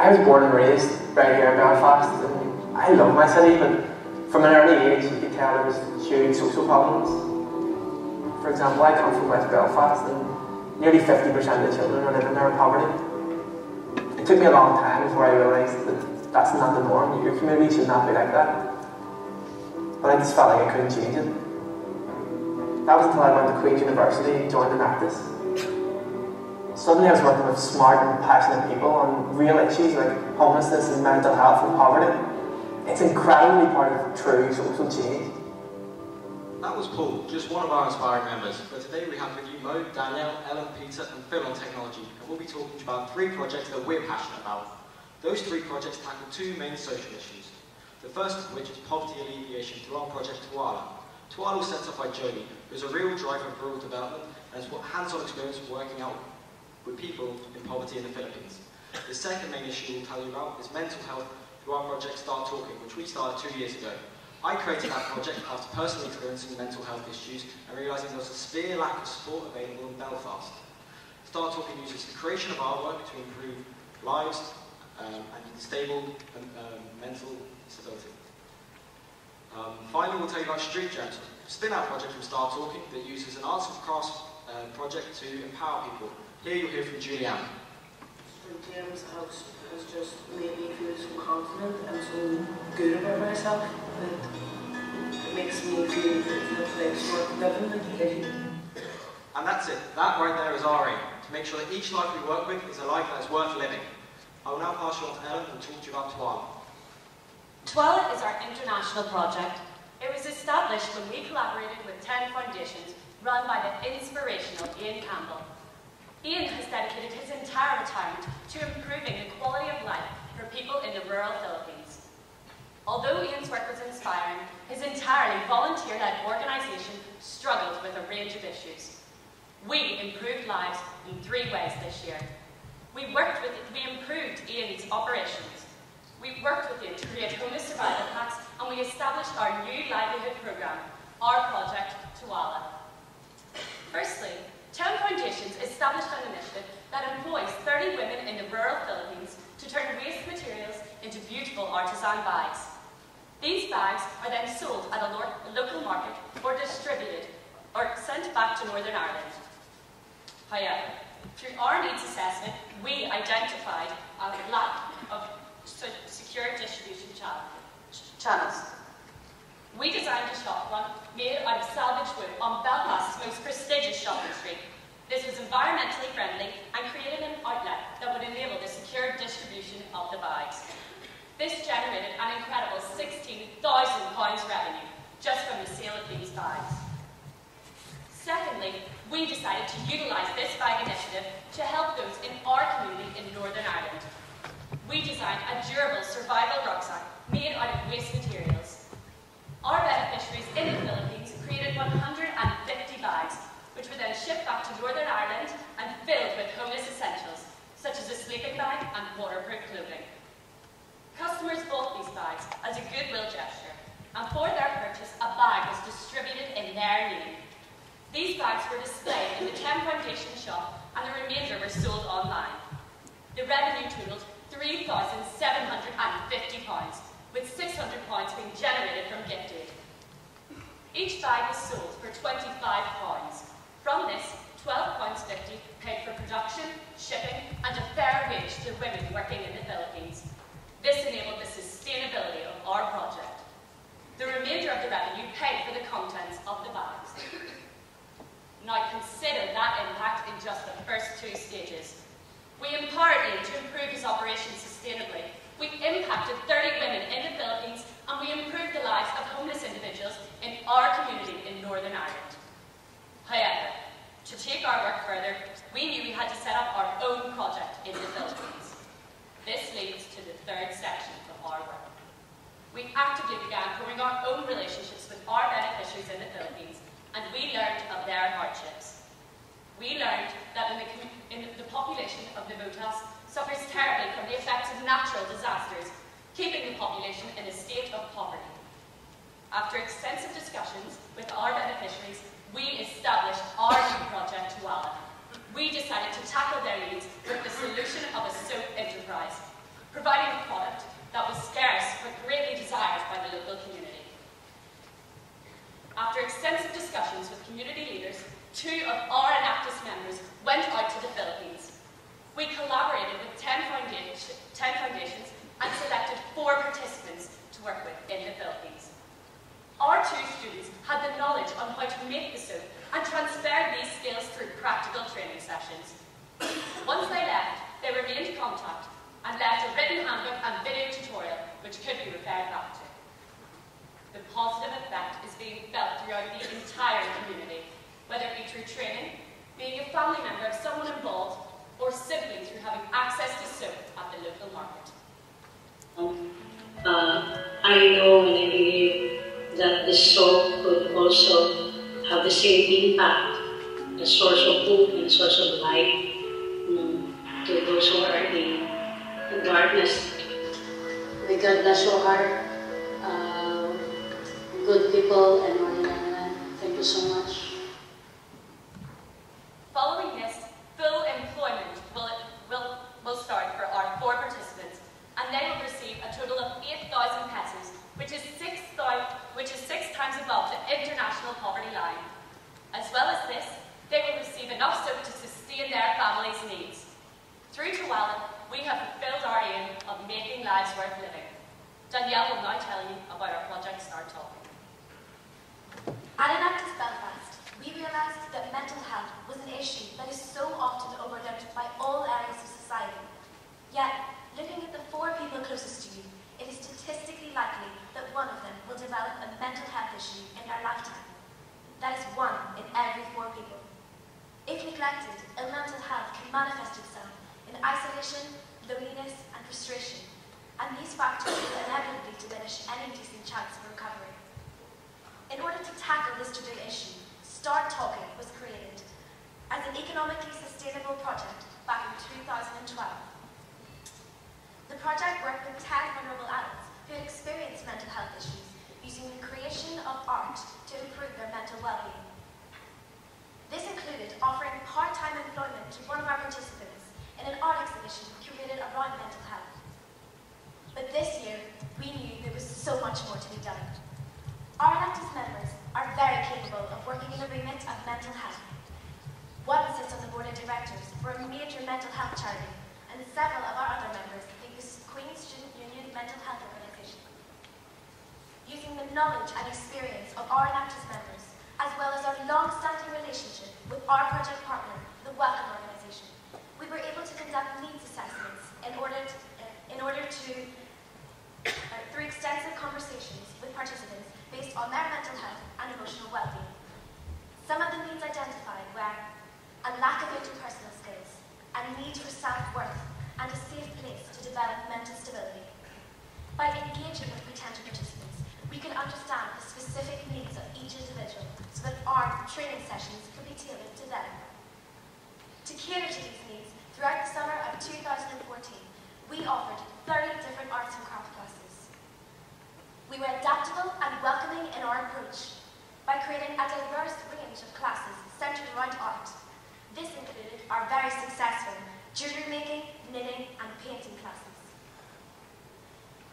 I was born and raised right here in Belfast, and I love my city, but from an early age you could tell there was huge social problems. For example, I come from West Belfast, and nearly 50% of the children are living there in poverty. It took me a long time before I realised that that's not the norm. Your community should not be like that. But I just felt like I couldn't change it. That was until I went to Queen's University and joined Enactus. Suddenly I was working with smart and passionate people on real issues like homelessness and mental health and poverty. It's incredibly part of true social change. That was Paul, just one of our inspiring members. But today we have with you Mo, Danielle, Ellen, Peter and Phil on technology. And we'll be talking about 3 projects that we're passionate about. Those 3 projects tackle 2 main social issues. The first of which is poverty alleviation through our project Tiwala. Tiwala was set up by Jody, who is a real driver of rural development and has hands-on experience of working out with people in poverty in the Philippines. The second main issue we'll tell you about is mental health through our project Start Talking, which we started 2 years ago. I created that project after personally experiencing mental health issues and realising there was a severe lack of support available in Belfast. Start Talking uses the creation of artwork to improve lives and stable mental stability. Finally, we'll tell you about Street Gems, a spin-out project from Start Talking that uses an arts and crafts project to empower people. Here you'll hear from Julianne. Street Gems has just made me feel so confident and so good about myself that it makes me feel that the place worth living and And that's it. That right there is our aim, to make sure that each life we work with is a life that is worth living. I will now pass you on to Ellen and talk to you about Tiwala. Tiwala is our international project. It was established when we collaborated with 10 foundations run by the inspirational Ian Campbell. Ian has dedicated his entire retirement to improving the quality of life for people in the rural Philippines. Although Ian's work was inspiring, his entirely volunteer-led organisation struggled with a range of issues. We improved lives in 3 ways this year. We improved Ian's operations. We worked with Ian to create homeless survival packs, and we established our new livelihood programme, our project Tiwala. Firstly, 10 Foundations established an initiative that employs 30 women in the rural Philippines to turn waste materials into beautiful artisan bags. These bags are then sold at a local market or distributed or sent back to Northern Ireland. However, through our needs assessment, we identified a lack of secure distribution channels. We designed a shop front made out of salvaged wood on Belfast's most prestigious shopping street. This was environmentally friendly and created an outlet that would enable the secure distribution of the bags. This generated an incredible £16,000 revenue just from the sale of these bags. Secondly, we decided to utilise this bag initiative to help those in our community in Northern Ireland. We designed a durable survival rucksack made out of waste materials. Our beneficiaries in the Philippines created 150 bags, which were then shipped back to Northern Ireland and filled with homeless essentials, such as a sleeping bag and waterproof clothing. Customers bought these bags as a goodwill gesture, and for their purchase, a bag was distributed in their name. These bags were displayed in the 10 Foundation shop, and the remainder were sold online. The revenue totalled £3,750, with £600 being generated from gift aid. Each bag was sold for £25. From this, £12.50 paid for production, shipping, and a fair wage to women working in the Philippines. This enabled the sustainability of our project. The remainder of the revenue paid for the contents of the bags. Now consider that impact in just the first 2 stages. We empowered Ian to improve his operations sustainably. We impacted 30 women in the Philippines, and we improved the lives of homeless individuals in our community in Northern Ireland. However, to take our work further, we knew we had to set up our own project in the Philippines. This leads to the 3rd section of our work. We actively began forming our own relationships with our beneficiaries in the Philippines, and we learned of their hardships. We learned that the population of the Motas suffers terribly from the effects of natural disasters, keeping the population in a state of poverty. After extensive discussions with our beneficiaries, we established our new project, Tiwala. We decided to tackle their needs with the solution of a soap enterprise. providing a product that was scarce but greatly desired by the local community. After extensive discussions with community leaders, 2 of our Enactus members went out to the Philippines. We collaborated with 10 foundations and selected 4 participants to work with in the Philippines. Our 2 students had the knowledge on how to make the soap and transferred these skills through practical training sessions. Once they left, they remained in contact and left a written handbook and video tutorial which could be referred back to. The positive effect is being felt throughout the entire community, whether it be through training, being a family member of someone involved, or simply through having access to soap at the local market. I know and I believe that the soap could also have the same impact, a source of hope and a source of light to those who are in darkness. May God bless your heart, good people, and Mariana. Thank you so much. Following this, full employment will start for our 4 participants, and they will receive a total of 8,000 pesos, which is 6 times above the international poverty line. As well as this, they will receive enough soap to sustain their families' needs. Through Tiwala, we have fulfilled our aim of making lives worth living. Danielle will now tell you about our project Start Talking. At Enactus Belfast, we realised that mental health was an issue that is so often overlooked by all areas of society. Yet, looking at the 4 people closest to you, it is statistically likely that one of them will develop a mental health issue in their lifetime. That is 1 in every 4 people. If neglected, ill mental health can manifest itself in isolation, loneliness, and frustration, and these factors will inevitably diminish any decent chance of recovery. In order to tackle this today issue, Start Talking was created as an economically sustainable project back in 2012. The project worked with 10 vulnerable adults who had experienced mental health issues using the creation of art to improve their mental well-being. This included offering part-time employment to one of our participants in an art exhibition curated around mental health. But this year, we knew there was so much more to be done. Our Enactus members are very capable of working in the remit of mental health. One sits on the board of directors for a major mental health charity, and several of our other members lead the Queen's Student Union Mental Health Organisation. Using the knowledge and experience of our Enactus members, as well as our long-standing relationship with our project partner, the Welcome Organisation, we were able to conduct needs assessments through extensive conversations with participants based on their mental health and emotional well-being. Some of the needs identified were a lack of interpersonal skills, a need for self-worth, and a safe place to develop mental stability. By engaging with potential participants, we can understand the specific needs of each individual so that our training sessions could be tailored to them. To cater to these needs, throughout the summer of 2014, we offered 30 different arts and craft classes. We were adaptable and welcoming in our approach by creating a diverse range of classes centered around art. This included our very successful jewellery making, knitting, and painting classes.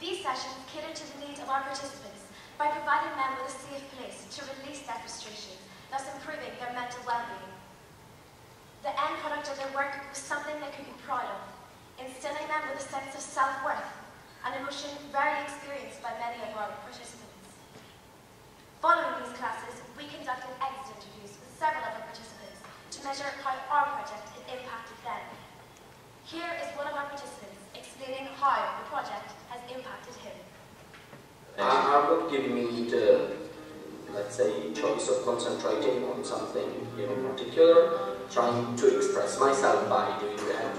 These sessions catered to the needs of our participants by providing them with a safe place to release their frustrations, thus improving their mental well-being. The end product of their work was something they could be proud of, instilling them with a sense of self-worth, an emotion rarely experienced by many of our participants. Following these classes, we conducted exit interviews with several of our participants to measure how our project had impacted them. Here is one of our participants explaining how the project has impacted him. Art would give me the, let's say, choice of concentrating on something particular, trying to express myself by doing that.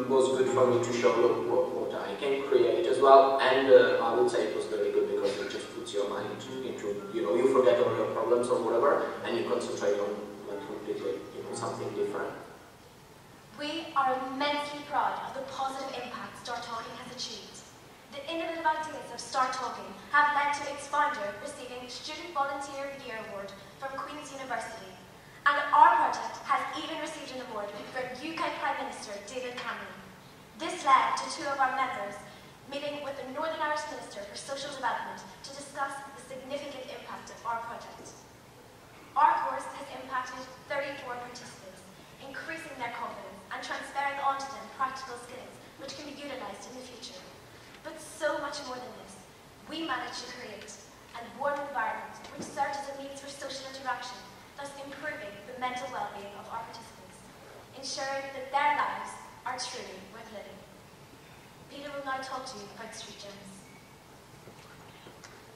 Was good for me to show what I can create as well, and I would say it was very good because it just puts your mind into, you forget all your problems or whatever, and you concentrate on completely, something different. We are immensely proud of the positive impact Start Talking has achieved. The innovative ideas of Start Talking have led to its founder receiving Student Volunteer of the Year Award from Queen's University, and our project has even received an award from UK Prime Minister David Cameron. This led to two of our members meeting with the Northern Irish Minister for Social Development to discuss the significant impact of our project. Our course has impacted 34 participants, increasing their confidence and transferring onto them practical skills which can be utilised in the future. But so much more than this, we managed to create a warm environment which serves as a means for social interaction, thus improving the mental well-being of our participants, ensuring that their lives are truly worth living. Peter will now talk to you about Street Gems.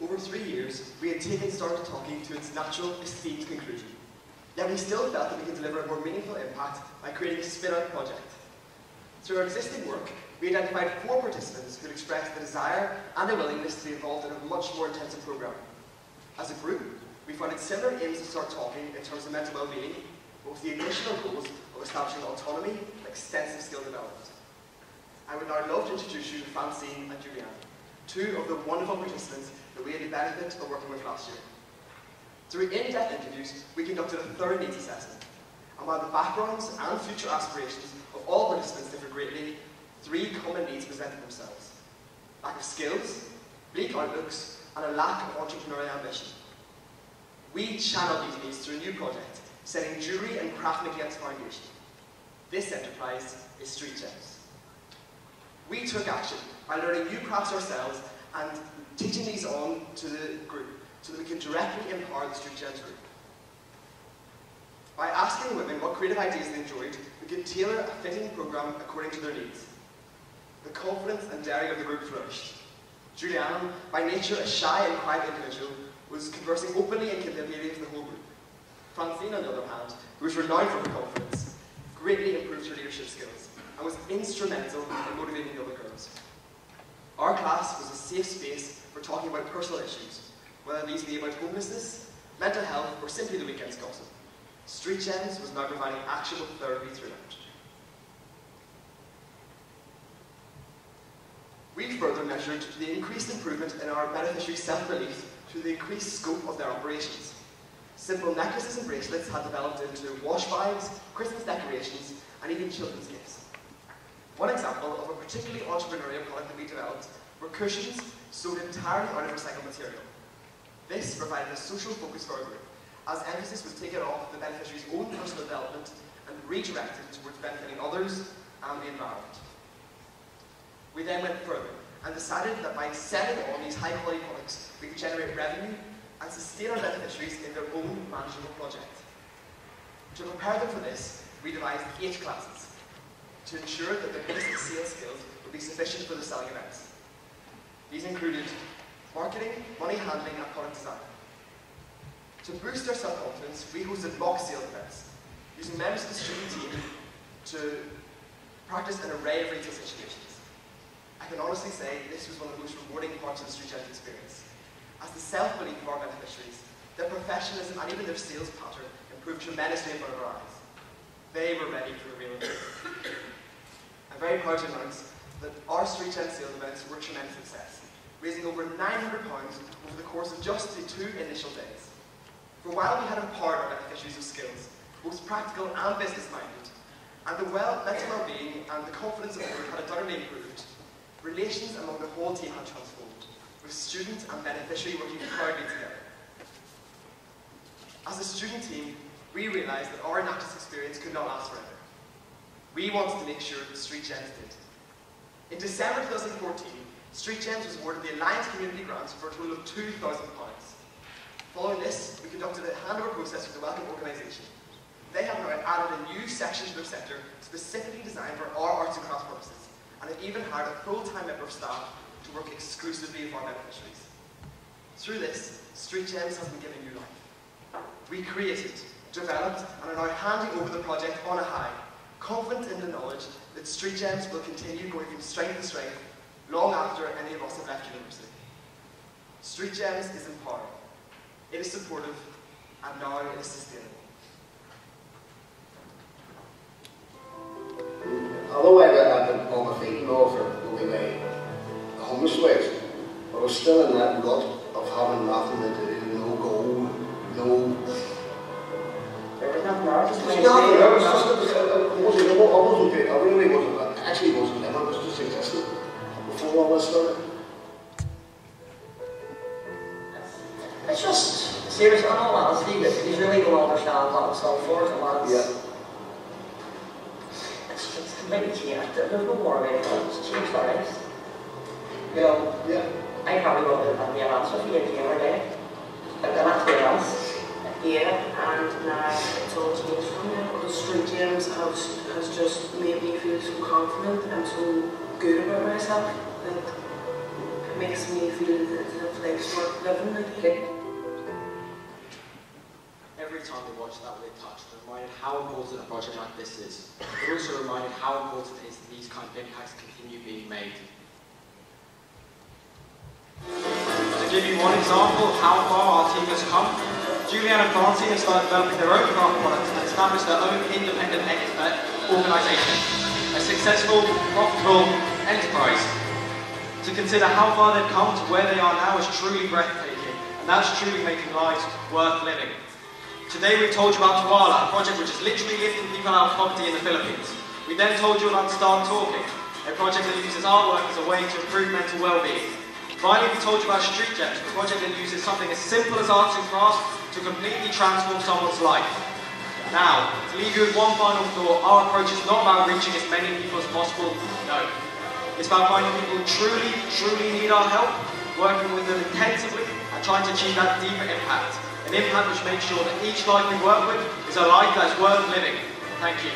Over 3 years, we had taken Start Talking to its natural, esteemed conclusion. Yet we still felt that we could deliver a more meaningful impact by creating a spin-out project. Through our existing work, we identified 4 participants who had expressed the desire and a willingness to be involved in a much more intensive programme. As a group, we founded similar aims to Start Talking in terms of mental well-being, but with the additional goals of establishing autonomy and extensive skill development. I would now love to introduce you to Francine and Julianne, 2 of the wonderful participants that we had the benefit of working with last year. Through in-depth interviews, we conducted a thorough needs assessment, and while the backgrounds and future aspirations of all participants differ greatly, 3 common needs presented themselves: lack of skills, bleak outlooks, and a lack of entrepreneurial ambition. We channeled these needs through a new project, setting jewellery and craftmaking as foundation. This enterprise is Street Gems. We took action by learning new crafts ourselves and teaching these on to the group so that we could directly empower the Street Gems group. By asking the women what creative ideas they enjoyed, we could tailor a fitting programme according to their needs. The confidence and daring of the group flourished. Julianne, by nature a shy and quiet individual, was conversing openly and convivially with the whole group. Francine, on the other hand, who was renowned for her confidence, greatly improved her leadership skills and was instrumental in motivating the other girls. Our class was a safe space for talking about personal issues, whether these be about homelessness, mental health, or simply the weekend's gossip. Street Gems was now providing actionable therapy throughout. We further measured the increased improvement in our beneficiary self-belief through the increased scope of their operations. Simple necklaces and bracelets had developed into wash bags, Christmas decorations, and even children's gifts. One example of a particularly entrepreneurial product that we developed were cushions sewed entirely out of recycled material. This provided a social focus for our group, as emphasis was taken off the beneficiary's own personal development and redirected towards benefiting others and the environment. We then went further and decided that by selling on these high-quality products, we could generate revenue and sustain our beneficiaries in their own manageable project. To prepare them for this, we devised 8 classes to ensure that their basic sales skills would be sufficient for the selling events. These included marketing, money handling, and product design. To boost their self-confidence, we hosted mock sales events, using members of the student team to practice an array of retail situations. I can honestly say this was one of the most rewarding parts of the Street Gems experience, as the self-belief of our beneficiaries, their professionalism, and even their sales pattern improved tremendously in front of our eyes. They were ready for the real deal. I'm very proud to announce that our Street Gems sales events were a tremendous success, raising over £900 over the course of just the 2 initial days. For while we had empowered our beneficiaries with skills, both practical and business-minded, and the mental well-being and the confidence of the group had undoubtedly improved, relations among the whole team had transformed, with student and beneficiary working proudly together. As a student team, we realised that our Enactus experience could not last forever. We wanted to make sure that Street Gems did. In December 2014, Street Gems was awarded the Alliance Community Grant for a total of £2,000. Following this, we conducted a handover process with the Welcome organisation. They have now added a new section to their centre specifically designed for our arts and crafts purposes, and have even hired a full-time member of staff to work exclusively with our beneficiaries. Through this, Street Gems has been given new life. We created, developed, and are now handing over the project on a high, confident in the knowledge that Street Gems will continue going from strength to strength long after any of us have left university. Street Gems is empowering, it is supportive, and now it is sustainable. Although I've been on my feet now for only my homeless ways, I was still in that rut of having nothing to do, no goal, no... There was nothing there, I wasn't good. I really wasn't. I actually wasn't living. from all this story? It's just, seriously, in all honesty, you really don't understand what it's done for it, and what it's completely changed. There's no more about it, it's changed our lives. You know, I probably wrote it on the answer for you every day. But that's the else. Yeah, and now it's all changed for me because Street Gems has just made me feel so confident and so good about myself that it makes me feel that it's like worth living again. Every time we watch that, we're touched and reminded how important a project like this is. We're also reminded how important it is that these kind of impacts continue being made. To give you one example of how far our team has come, Julianne and Francine have started developing their own craft products and established their own independent expert organisation, a successful, profitable enterprise. To consider how far they've come to where they are now is truly breathtaking, and that's truly making lives worth living. Today we've told you about Tiwala, a project which is literally lifting people out of poverty in the Philippines. We then told you about Start Talking, a project that uses artwork as a way to improve mental well-being. Finally, we told you about Street Gems, a project that uses something as simple as arts and crafts to completely transform someone's life. Now, to leave you with one final thought, our approach is not about reaching as many people as possible, no. It's about finding people who truly need our help, working with them intensively, and trying to achieve that deeper impact. An impact which makes sure that each life we work with is a life that is worth living. Thank you.